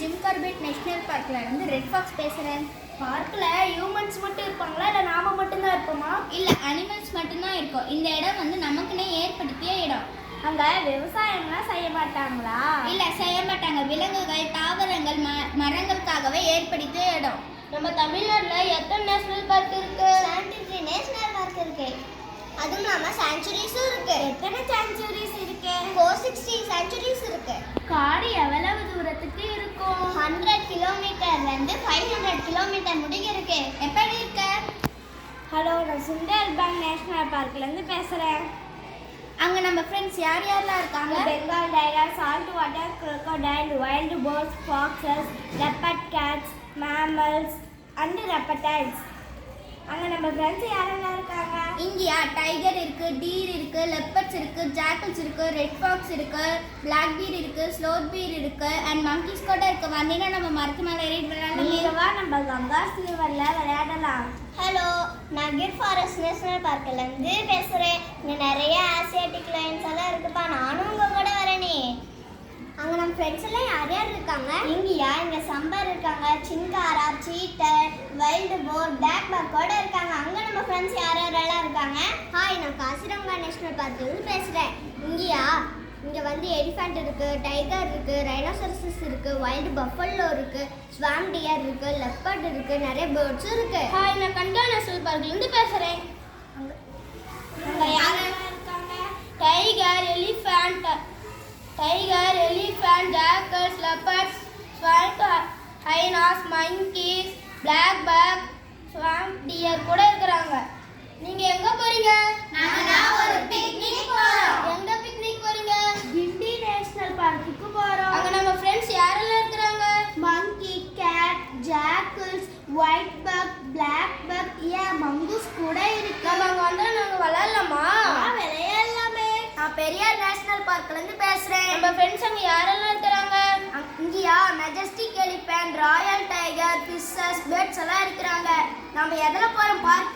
Jim Corbett national பார்க்ல இருந்து red Fox பேசுறேன். பார்க்ல ஹியூமன்ஸ் மட்டும் இருப்பாங்களா இல்ல நாம மட்டும் தான் இருப்போமா? இல்ல அனிமல்ஸ் மட்டும் தான் இருக்கும். இந்த இடம் வந்து நமக்குன்னே ஏற்படுத்திய இடம். அங்க விவசாயம்லாம் செய்ய மாட்டாங்களா? இல்ல செய்ய மாட்டாங்க. விலங்குகள், தாவரங்கள், மரங்களுக்காகவே ஏற்படுத்திய இடம். நம்ம தமிழ்நாட்டுல எத்தனை நேஷனல் பார்க் இருக்கு? 73 நேஷனல் பார்க் இருக்கு. அதுவும் இல்லாம சாங்சுரிஸும் இருக்கு. எத்தனை சாங்சுரிஸ் இருக்கு? 460 சாங்சுரிஸ் இருக்கு. காடு எவ்வளவு தூரத்துக்கு இருக்கும்? 100 கிலோமீட்டர்ல இருந்து 500 கிலோமீட்டர் முடிய இருக்கு. எப்படி இருக்க? ஹலோ, நான் சுந்தர்பன் நேஷனல் பார்க்ல இருந்து பேசுறேன். அங்க நம்ம ஃப்ரெண்ட்ஸ் யார் யாரெல்லாம் இருக்காங்க? Bengal tiger, salt water crocodile, wild birds, foxes, leopard cats, mammals and reptiles. அங்க நம்ம ஃப்ரெண்ட்ஸ் யாரெல்லாம் இருக்காங்க? இங்கயா டைகர் இருக்கு, டீர் இருக்கு, லெப்பர்ட்ஸ் இருக்கு, ஜாக்கல்ஸ் இருக்கு, ரெட் ஃபாக்ஸ் இருக்கு, பிளாக் பீர் இருக்கு, ஸ்லோத் பீர் இருக்கு அண்ட் மங்கீஸ் கூட இருக்கு. வந்தீங்கன்னா நம்ம மரத்து மேலே ஏறிட்டு விளையாடலாம். வா, நம்ம கங்காஸ் ரிவர்ல விளையாடலாம். ஹலோ, நான் கிர் ஃபாரஸ்ட் நேஷனல் பார்க்ல இருந்து பேசுறேன். இங்க நிறைய ஆசியாட்டிக் லயன்ஸ் எல்லாம் இருக்குப்பா. நானும் உங்க கூட வரேனே. அங்க நம்ம ஃப்ரெண்ட்ஸ் எல்லாம் யார் யார் இருக்காங்க? இங்க சம்பர் இருக்காங்க, சின்காரா, சீட்டர், வைல்டு போர், பிளாக் பக் கூட இருக்காங்க. அங்க நம்ம ஃப்ரெண்ட்ஸ் யார் யாரெல்லாம் இருக்காங்க? ஹாய், நான் காசிரங்கா நேஷனல் பார்க்ல இருந்து பேசுறேன். இங்க வந்து எலிஃபண்ட் இருக்கு, டைகர் இருக்கு, ரைனோசரஸ் இருக்கு, வைல்டு பஃபல்லோ இருக்கு, ஸ்வாம் டியர் இருக்கு, லெப்பர்ட் இருக்கு, நிறைய பேர்ட்ஸும் இருக்கு. ஹாய், நான் கண்டா நேஷனல் பார்க்ல இருந்து பேசுறேன். அங்க யாரெல்லாம் இருக்காங்க? டைகர், எலிஃபண்ட், ஜாக்கல்ஸ், லெப்பர்ட்ஸ், ஸ்வால்ட் hyenas, monkeys, black buck, swamp deer கூட இருக்கிறாங்க. நீங்க எங்க போறீங்க? நாங்க ஒரு பிக்னிக் போறோம். எங்க பிக்னிக் போறீங்க? கிண்டி நேஷனல் பார்க்குக்கு போறோம். அங்க நம்ம ஃப்ரெண்ட்ஸ் யாரெல்லாம் இருக்கிறாங்க? Monkey, cat, jackals, white buck, black buck, mongoose கூட இருக்கு. நம்ம அங்க வந்தா நாங்க விளையாடலாமா? விளையாடலாமே. நான் பெரியார் நேஷனல் பார்க்ல இருந்து பேசுறேன். நம்ம ஃப்ரெண்ட்ஸ் அங்க யாரெல்லாம் இருக்கிறாங்க? இங்கயா majestic elephant, royal tiger, fishes, birds எல்லாம் இருக்கிறாங்க. நம்ம எதில் போறோம்? பார்க்